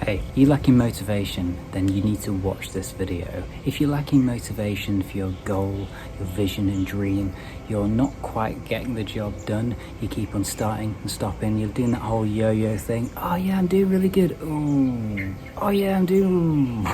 Hey, you lacking motivation, then you need to watch this video. If you're lacking motivation for your goal, your vision and dream, you're not quite getting the job done, you keep on starting and stopping, you're doing that whole yo-yo thing. Oh yeah, I'm doing really good. Ooh. Oh yeah, I'm doing...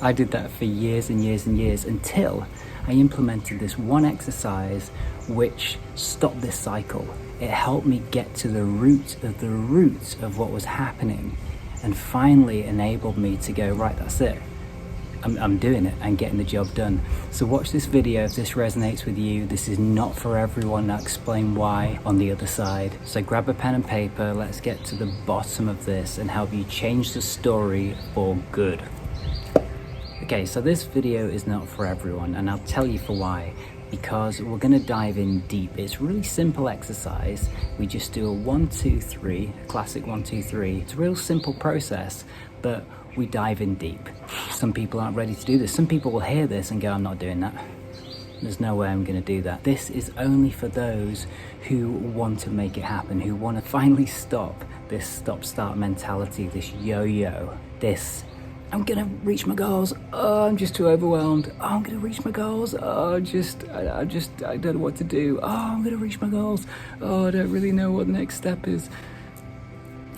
I did that for years and years and years until I implemented this one exercise which stopped this cycle. It helped me get to the root of what was happening, and finally enabled me to go, right, that's it. I'm doing it and getting the job done. So watch this video if this resonates with you. This is not for everyone. I'll explain why on the other side. So grab a pen and paper. Let's get to the bottom of this and help you change the story for good. Okay, so this video is not for everyone, and I'll tell you for why. Because we're going to dive in deep. It's a really simple exercise. We just do a 1, 2, 3, classic 1, 2, 3. It's a real simple process, but we dive in deep. Some people aren't ready to do this. Some people will hear this and go, I'm not doing that. There's no way I'm going to do that. This is only for those who want to make it happen, who want to finally stop this stop-start mentality, this yo-yo, this I'm gonna reach my goals. Oh, I'm just too overwhelmed. Oh, I'm gonna reach my goals. Oh, I don't know what to do. Oh, I'm gonna reach my goals. Oh, I don't really know what the next step is.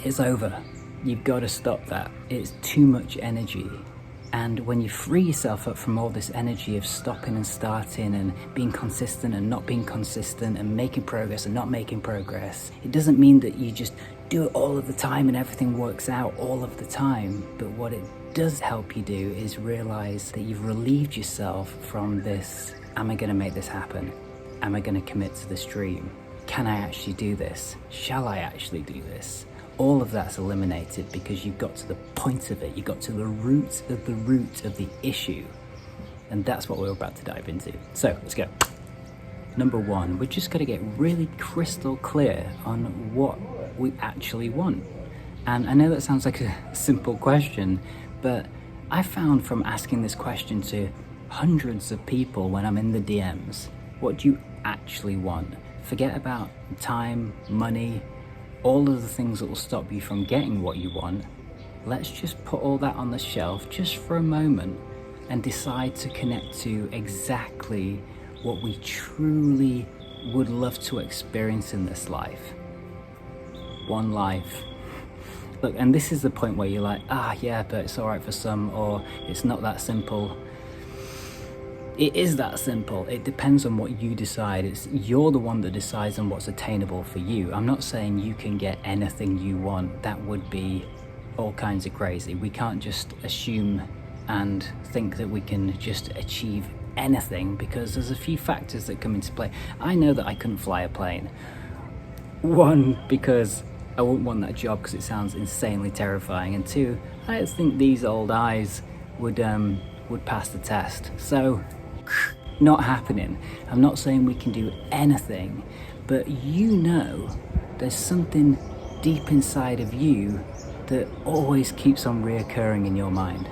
It's over. You've got to stop that. It's too much energy. And when you free yourself up from all this energy of stopping and starting and being consistent and not being consistent and making progress and not making progress, it doesn't mean that you just do it all of the time and everything works out all of the time. But what it does help you do is realize that you've relieved yourself from this, am I going to make this happen? Am I going to commit to this dream? Can I actually do this? Shall I actually do this? All of that's eliminated because you've got to the point of it. You got to the root of the issue. And that's what we're about to dive into. So let's go. Number one, we're just got to get really crystal clear on what we actually want. And I know that sounds like a simple question, but I found from asking this question to hundreds of people when I'm in the DMs, what do you actually want? Forget about time, money, all of the things that will stop you from getting what you want. Let's just put all that on the shelf just for a moment and decide to connect to exactly what we truly would love to experience in this life. One life. Look, and this is the point where you're like, yeah, but it's all right for some, or it's not that simple. It is that simple. It depends on what you decide. You're the one that decides on what's attainable for you. I'm not saying you can get anything you want. That would be all kinds of crazy. We can't just assume and think that we can just achieve anything, because there's a few factors that come into play. I know that I couldn't fly a plane. One, because I wouldn't want that job because it sounds insanely terrifying, and two, I don't think these old eyes would pass the test. So, not happening. I'm not saying we can do anything, but you know there's something deep inside of you that always keeps on reoccurring in your mind.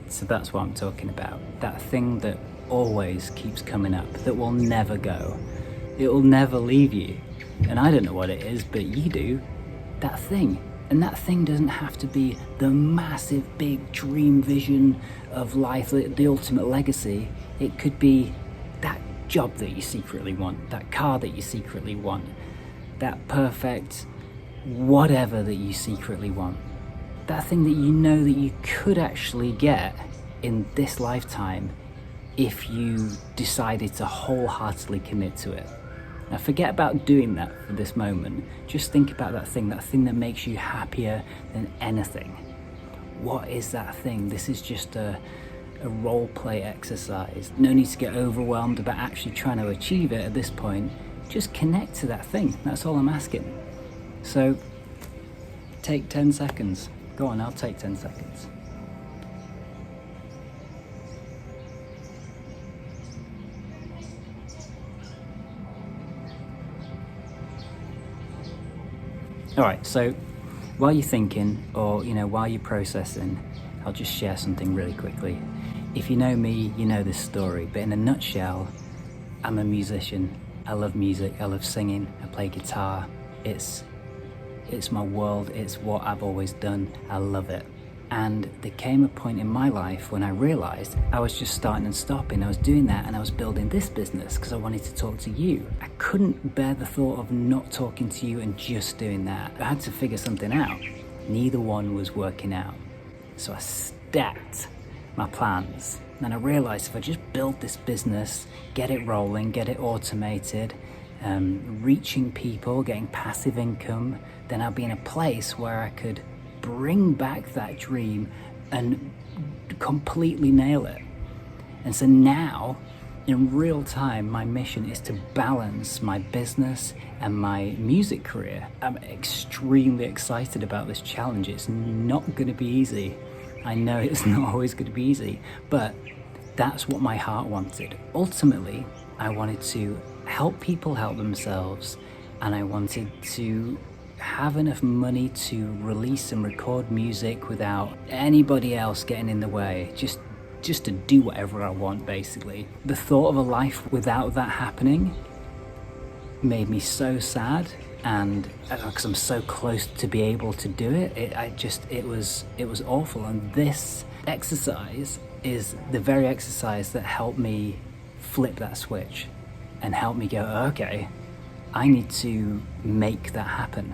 So that's what I'm talking about. That thing that always keeps coming up, that will never go. It will never leave you. And I don't know what it is, but you do. That thing. And that thing doesn't have to be the massive, big dream vision of life, the ultimate legacy. It could be that job that you secretly want, that car that you secretly want, that perfect whatever that you secretly want. That thing that you know that you could actually get in this lifetime if you decided to wholeheartedly commit to it. Now forget about doing that for this moment. Just think about that thing that makes you happier than anything. What is that thing? This is just a role play exercise. No need to get overwhelmed about actually trying to achieve it at this point. Just connect to that thing. That's all I'm asking. So take 10 seconds. Go on, I'll take 10 seconds. All right, so while you're thinking, or while you're processing, I'll just share something really quickly. If you know me, you know this story, but in a nutshell, I'm a musician. I love music, I love singing, I play guitar. It's it's my world, it's what I've always done, I love it. And there came a point in my life when I realized I was just starting and stopping. I was doing that and I was building this business because I wanted to talk to you. I couldn't bear the thought of not talking to you and just doing that. I had to figure something out. Neither one was working out. So I stacked my plans. And I realized if I just build this business, get it rolling, get it automated, reaching people, getting passive income, then I'll be in a place where I could bring back that dream and completely nail it. And so now, in real time, my mission is to balance my business and my music career. I'm extremely excited about this challenge. It's not going to be easy. I know it's not always going to be easy, but that's what my heart wanted. Ultimately, I wanted to help people help themselves, and I wanted to have enough money to release and record music without anybody else getting in the way, just to do whatever I want, basically. The thought of a life without that happening made me so sad, and because I'm so close to be able to do it, it was awful. And this exercise is the very exercise that helped me flip that switch and help me go, okay, I need to make that happen.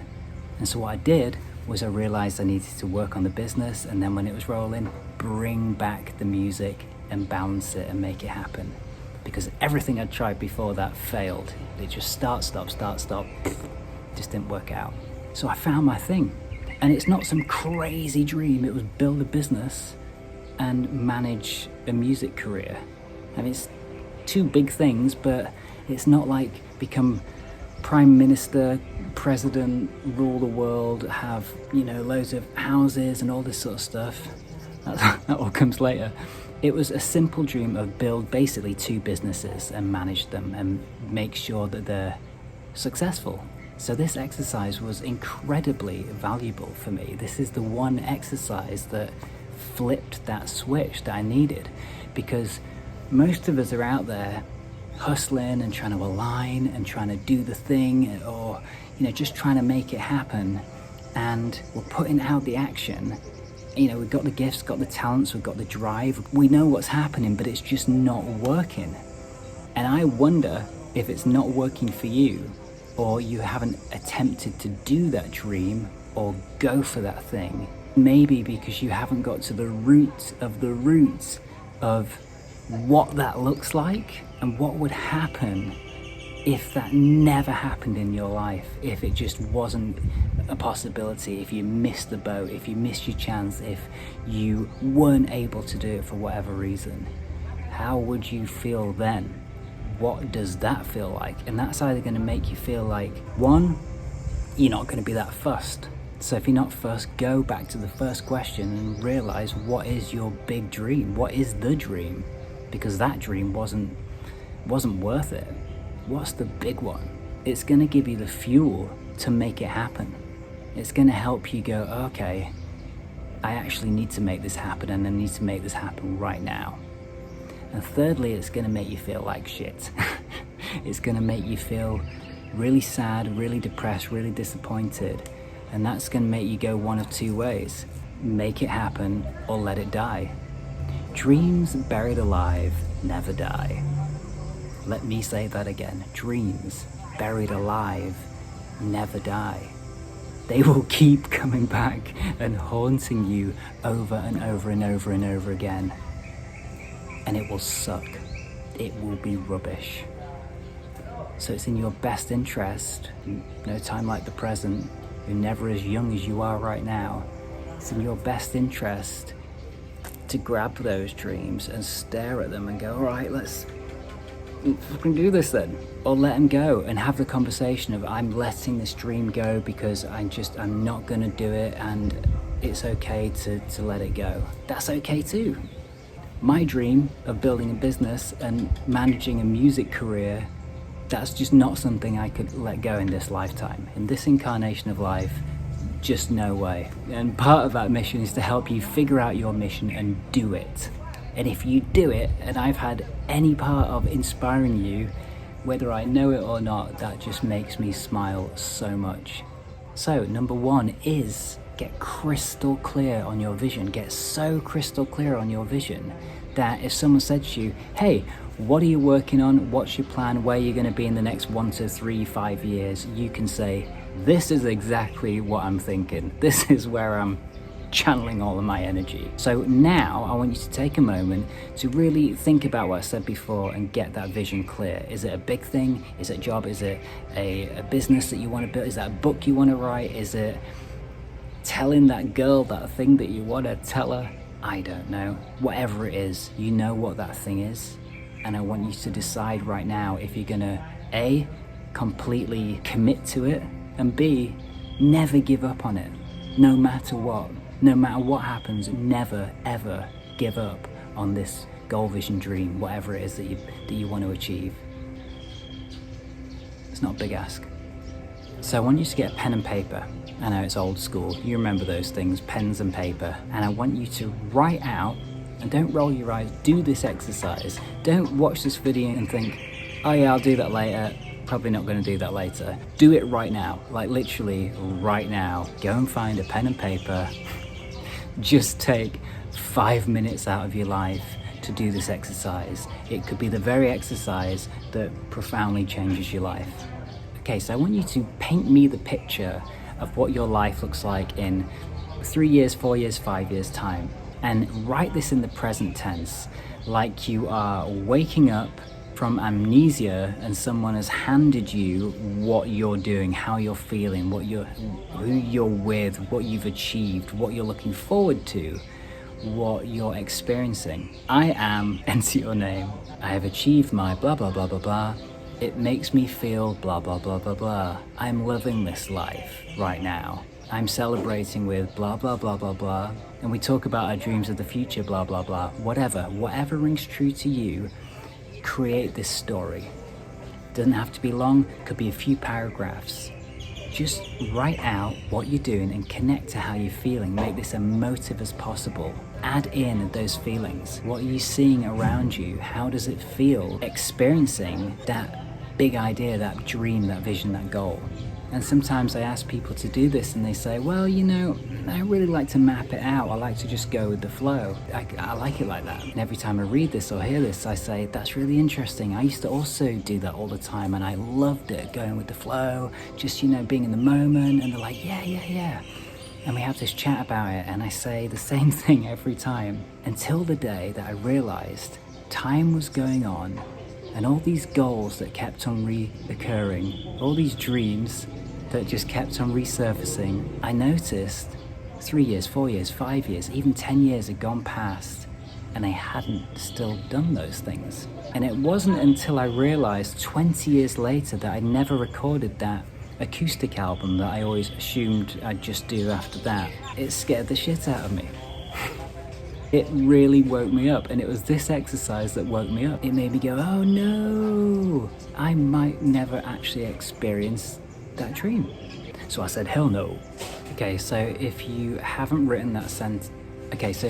And so what I did was I realized I needed to work on the business, and then when it was rolling, bring back the music and balance it and make it happen. Because everything I'd tried before that failed. It just start, stop, just didn't work out. So I found my thing. And it's not some crazy dream, it was build a business and manage a music career. I mean, it's two big things, but it's not like become Prime Minister, President, rule the world, have, loads of houses and all this sort of stuff. That all comes later. It was a simple dream of build basically two businesses and manage them and make sure that they're successful. So this exercise was incredibly valuable for me. This is the one exercise that flipped that switch that I needed, because most of us are out there hustling and trying to align and trying to do the thing, or just trying to make it happen, and we're putting out the action. We've got the gifts, got the talents, we've got the drive, we know what's happening, but it's just not working. And I wonder if it's not working for you, or you haven't attempted to do that dream or go for that thing. Maybe because you haven't got to the roots of what that looks like and what would happen if that never happened in your life, if it just wasn't a possibility, if you missed the boat, if you missed your chance, if you weren't able to do it for whatever reason. How would you feel then? What does that feel like? And that's either going to make you feel like, one, you're not going to be that fussed. So if you're not fussed, go back to the first question and realize, what is your big dream? What is the dream? Because that dream wasn't worth it. What's the big one? It's going to give you the fuel to make it happen. It's going to help you go, okay, I actually need to make this happen, and I need to make this happen right now. And thirdly, it's going to make you feel like shit. It's going to make you feel really sad, really depressed, really disappointed. And that's going to make you go one of two ways. Make it happen or let it die. Dreams buried alive never die. Let me say that again. Dreams buried alive never die. They will keep coming back and haunting you over and over and over and over again. And it will suck. It will be rubbish. So it's in your best interest, no time like the present, you're never as young as you are right now. It's in your best interest to grab those dreams and stare at them and go, all right, let's fucking do this then. Or let them go and have the conversation of, I'm letting this dream go because I'm not gonna do it, and it's okay to let it go. That's okay too. My dream of building a business and managing a music career, that's just not something I could let go in this lifetime. In this incarnation of life, just no way. And part of that mission is to help you figure out your mission and do it. And if you do it, and I've had any part of inspiring you, whether I know it or not, that just makes me smile so much. So number one is get crystal clear on your vision. Get so crystal clear on your vision that if someone said to you, hey, what are you working on? What's your plan? Where are you going to be in the next 1 to 3, 5 years? You can say, this is exactly what I'm thinking. This is where I'm channeling all of my energy. So now I want you to take a moment to really think about what I said before and get that vision clear. Is it a big thing? Is it a job? Is it a business that you want to build? Is that a book you want to write? Is it telling that girl that thing that you want to tell her? I don't know. Whatever it is, you know what that thing is. And I want you to decide right now if you're gonna A, completely commit to it, and B, never give up on it. No matter what. No matter what happens, never ever give up on this goal, vision, dream, whatever it is that you want to achieve. It's not a big ask. So I want you to get a pen and paper. I know it's old school, you remember those things, pens and paper. And I want you to write out, and don't roll your eyes, do this exercise. Don't watch this video and think, oh yeah, I'll do that later. Probably not going to do that later. Do it right now, like literally right now. Go and find a pen and paper. Just take 5 minutes out of your life to do this exercise. It could be the very exercise that profoundly changes your life. Okay, so I want you to paint me the picture of what your life looks like in 3 years, 4 years, 5 years time. And write this in the present tense, like you are waking up from amnesia and someone has handed you what you're doing, how you're feeling, who you're with, what you've achieved, what you're looking forward to, what you're experiencing. I am, enter your name. I have achieved my blah, blah, blah, blah, blah. It makes me feel blah, blah, blah, blah, blah. I'm loving this life right now. I'm celebrating with blah, blah, blah, blah, blah. And we talk about our dreams of the future, blah, blah, blah. Whatever rings true to you, create this story. Doesn't have to be long, could be a few paragraphs. Just write out what you're doing and connect to how you're feeling. Make this emotive as possible. Add in those feelings. What are you seeing around you? How does it feel experiencing that big idea, that dream, that vision, that goal? And sometimes I ask people to do this and they say, well, you know, I really like to map it out. I like to just go with the flow. I like it like that. And every time I read this or hear this, I say, that's really interesting. I used to also do that all the time and I loved it, going with the flow, just, you know, being in the moment. And they're like, yeah. And we have this chat about it and I say the same thing every time until the day that I realized time was going on and all these goals that kept on reoccurring, all these dreams that just kept on resurfacing, I noticed 3 years, 4 years, 5 years, even 10 years had gone past and I hadn't still done those things. And it wasn't until I realized 20 years later that I never recorded that acoustic album that I always assumed I'd just do after that. It scared the shit out of me. It really woke me up, and it was this exercise that woke me up. It made me go, oh no, I might never actually experience that dream. So I said, hell no. Okay, so if you haven't written that sentence, so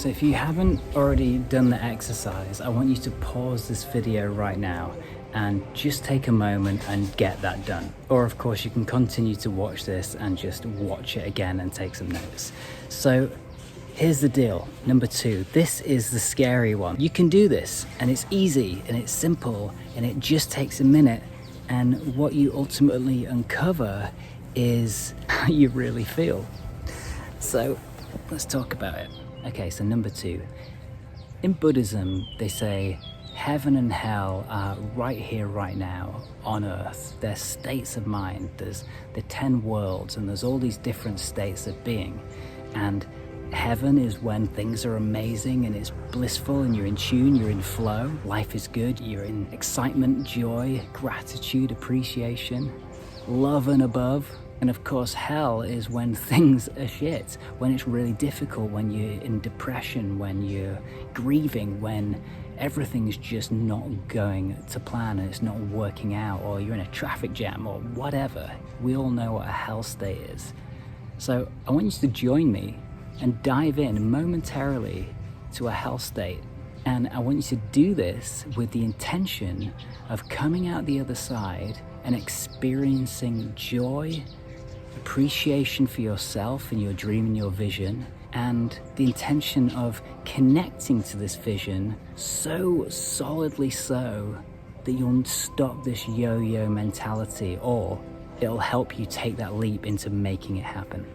if you haven't already done the exercise, I want you to pause this video right now and just take a moment and get that done. Or of course you can continue to watch this and just watch it again and take some notes. So here's the deal. Number 2, this is the scary one. You can do this and it's easy and it's simple and it just takes a minute. And what you ultimately uncover is how you really feel. So let's talk about it. Okay, so number 2. In Buddhism, they say heaven and hell are right here, right now, on earth. They're states of mind. There's the 10 worlds, and there's all these different states of being. And heaven is when things are amazing and it's blissful and you're in tune, you're in flow, life is good, you're in excitement, joy, gratitude, appreciation, love and above. And of course, hell is when things are shit, when it's really difficult, when you're in depression, when you're grieving, when everything's just not going to plan and it's not working out, or you're in a traffic jam or whatever. We all know what a hell state is. So I want you to join me and dive in momentarily to a hell state. And I want you to do this with the intention of coming out the other side and experiencing joy, appreciation for yourself and your dream and your vision, and the intention of connecting to this vision so solidly so that you'll stop this yo-yo mentality, or it'll help you take that leap into making it happen.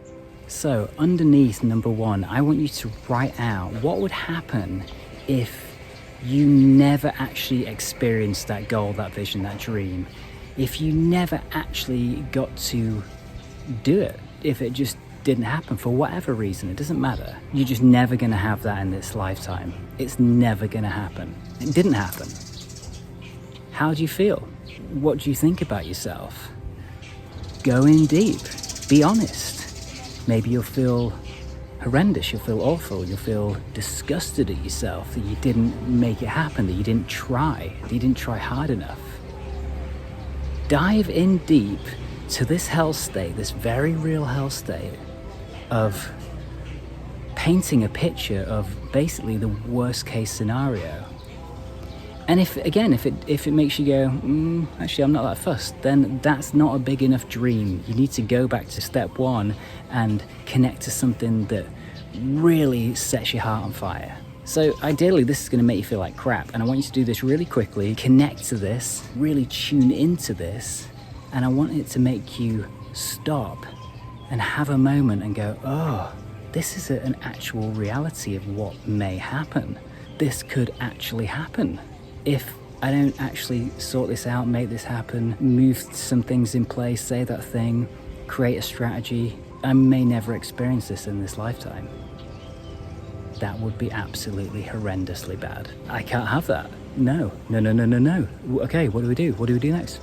So underneath number 1, I want you to write out what would happen if you never actually experienced that goal, that vision, that dream. If you never actually got to do it, if it just didn't happen for whatever reason, it doesn't matter. You're just never going to have that in this lifetime. It's never going to happen. It didn't happen. How do you feel? What do you think about yourself? Go in deep. Be honest. Maybe you'll feel horrendous, you'll feel awful, you'll feel disgusted at yourself that you didn't make it happen, that you didn't try, that you didn't try hard enough. Dive in deep to this hell state, this very real hell state of painting a picture of basically the worst case scenario. And if it makes you go, actually I'm not that fussed, then that's not a big enough dream. You need to go back to step 1 and connect to something that really sets your heart on fire. So ideally this is going to make you feel like crap, and I want you to do this really quickly. Connect to this, really tune into this, and I want it to make you stop and have a moment and go, oh, this is an actual reality of what may happen. This could actually happen. If I don't actually sort this out, make this happen, move some things in place, say that thing, create a strategy, I may never experience this in this lifetime. That would be absolutely horrendously bad. I can't have that. No. Okay, what do we do? What do we do next?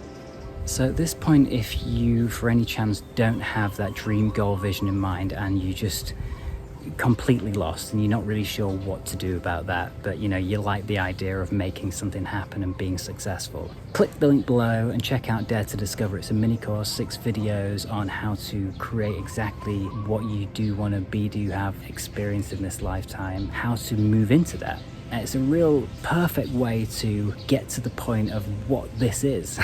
So at this point, if you, for any chance, don't have that dream, goal, vision in mind, and you just completely lost and you're not really sure what to do about that, but you like the idea of making something happen and being successful, click the link below and check out Dare to Discover. It's a mini course, 6 videos on how to create exactly what you do want to do have experienced in this lifetime, how to move into that. And it's a real perfect way to get to the point of what this is,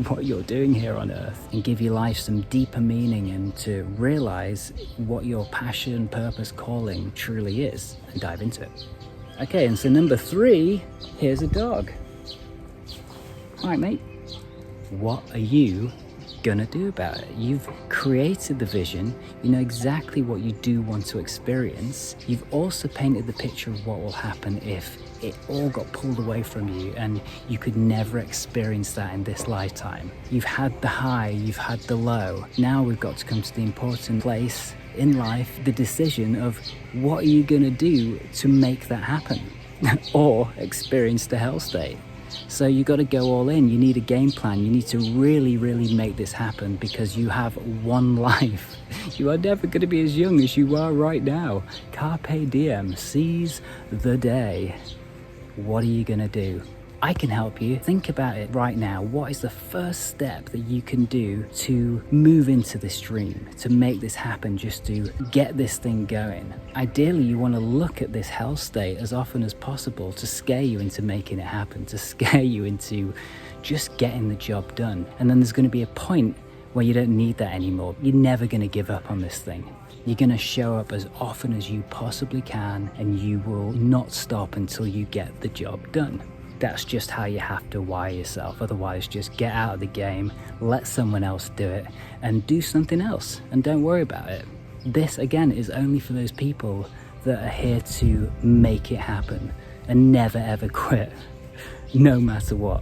what you're doing here on Earth, and give your life some deeper meaning and to realize what your passion, purpose, calling truly is, and dive into it. Okay, and so number 3, here's a dog. All right, mate, what are you gonna do about it? You've created the vision, you know exactly what you do want to experience. You've also painted the picture of what will happen if it all got pulled away from you and you could never experience that in this lifetime. You've had the high, you've had the low. Now we've got to come to the important place in life, the decision of what are you gonna do to make that happen or experience the hell state. So you got to go all in. You need a game plan. You need to really, really make this happen because you have one life. You are never going to be as young as you are right now. Carpe diem. Seize the day. What are you going to do? I can help you. Think about it right now. What is the first step that you can do to move into this dream, to make this happen, just to get this thing going? Ideally, you want to look at this hell state as often as possible to scare you into making it happen, to scare you into just getting the job done. And then there's going to be a point where you don't need that anymore. You're never going to give up on this thing. You're going to show up as often as you possibly can, and you will not stop until you get the job done. That's just how you have to wire yourself. Otherwise, just get out of the game, let someone else do it, and do something else, and don't worry about it. This, again, is only for those people that are here to make it happen and never ever quit, no matter what.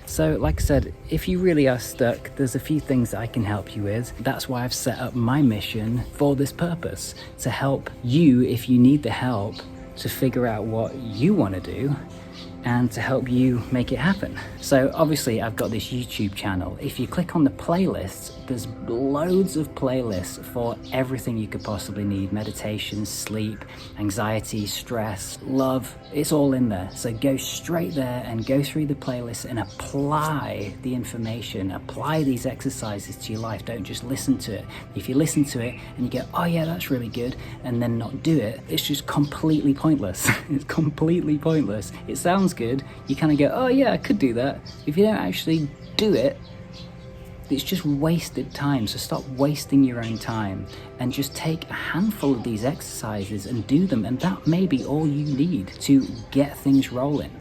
So, like I said, if you really are stuck, there's a few things that I can help you with. That's why I've set up my mission for this purpose, to help you, if you need the help, to figure out what you want to do and to help you make it happen. So obviously I've got this YouTube channel. If you click on the playlists, there's loads of playlists for everything you could possibly need. Meditation, sleep, anxiety, stress, love, it's all in there. So go straight there and go through the playlist and apply the information, apply these exercises to your life. Don't just listen to it. If you listen to it and you go, oh yeah, that's really good, and then not do it, it's just completely pointless. It's completely pointless. It sounds good. You kind of go, oh yeah, I could do that. If you don't actually do it, It's just wasted time. So stop wasting your own time and just take a handful of these exercises and do them. And that may be all you need to get things rolling.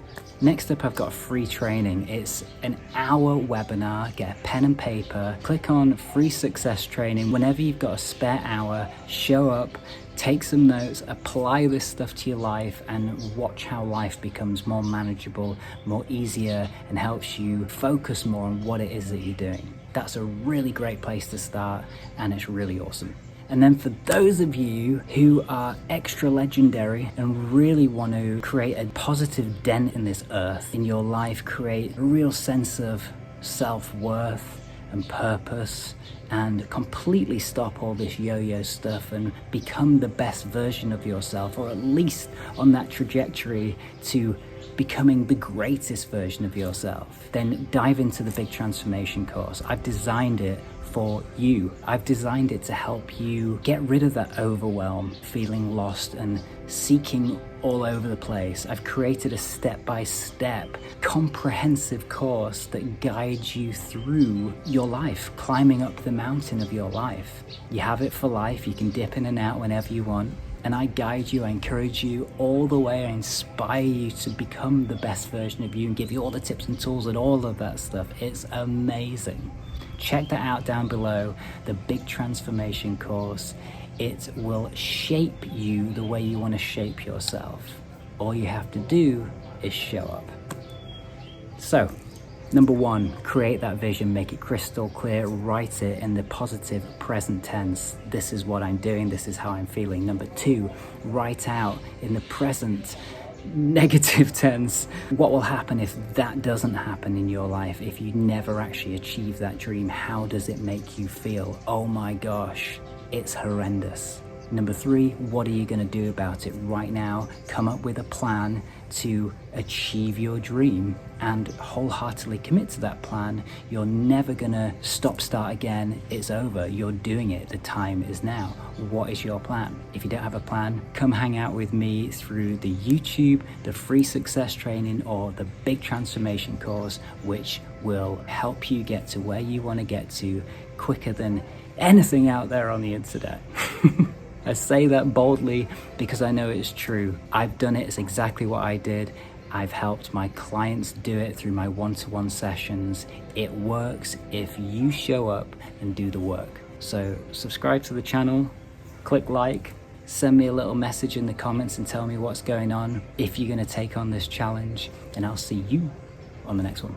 Next up, I've got free training. It's an hour webinar. Get a pen and paper, click on free success training. Whenever you've got a spare hour, show up, take some notes, apply this stuff to your life, and watch how life becomes more manageable, more easier, and helps you focus more on what it is that you're doing. That's a really great place to start, and it's really awesome. And then for those of you who are extra legendary and really want to create a positive dent in this earth, in your life, create a real sense of self-worth and purpose, and completely stop all this yo-yo stuff and become the best version of yourself, or at least on that trajectory to becoming the greatest version of yourself, then dive into the Big Transformation course. I've designed it for you. I've designed it to help you get rid of that overwhelm, feeling lost and seeking all over the place. I've created a step-by-step, comprehensive course that guides you through your life, climbing up the mountain of your life. You have it for life. You can dip in and out whenever you want. And I guide you, I encourage you all the way, I inspire you to become the best version of you and give you all the tips and tools and all of that stuff. It's amazing. Check that out down below, the Big Transformation course. It will shape you the way you want to shape yourself. All you have to do is show up. So, number one, create that vision, make it crystal clear, write it in the positive present tense. This is what I'm doing, this is how I'm feeling. Number two, write out in the present negative tense what will happen if that doesn't happen in your life, if you never actually achieve that dream. How does it make you feel? Oh my gosh, it's horrendous. Number three, what are you going to do about it right now? Come up with a plan to achieve your dream and wholeheartedly commit to that plan. You're never going to start again. It's over. You're doing it. The time is now. What is your plan? If you don't have a plan, come hang out with me through the YouTube, the free success training, or the Big Transformation course, which will help you get to where you want to get to quicker than anything out there on the internet. I say that boldly because I know it's true. I've done it. It's exactly what I did. I've helped my clients do it through my one-to-one sessions. It works if you show up and do the work. So subscribe to the channel, click like, send me a little message in the comments and tell me what's going on, if you're going to take on this challenge, and I'll see you on the next one.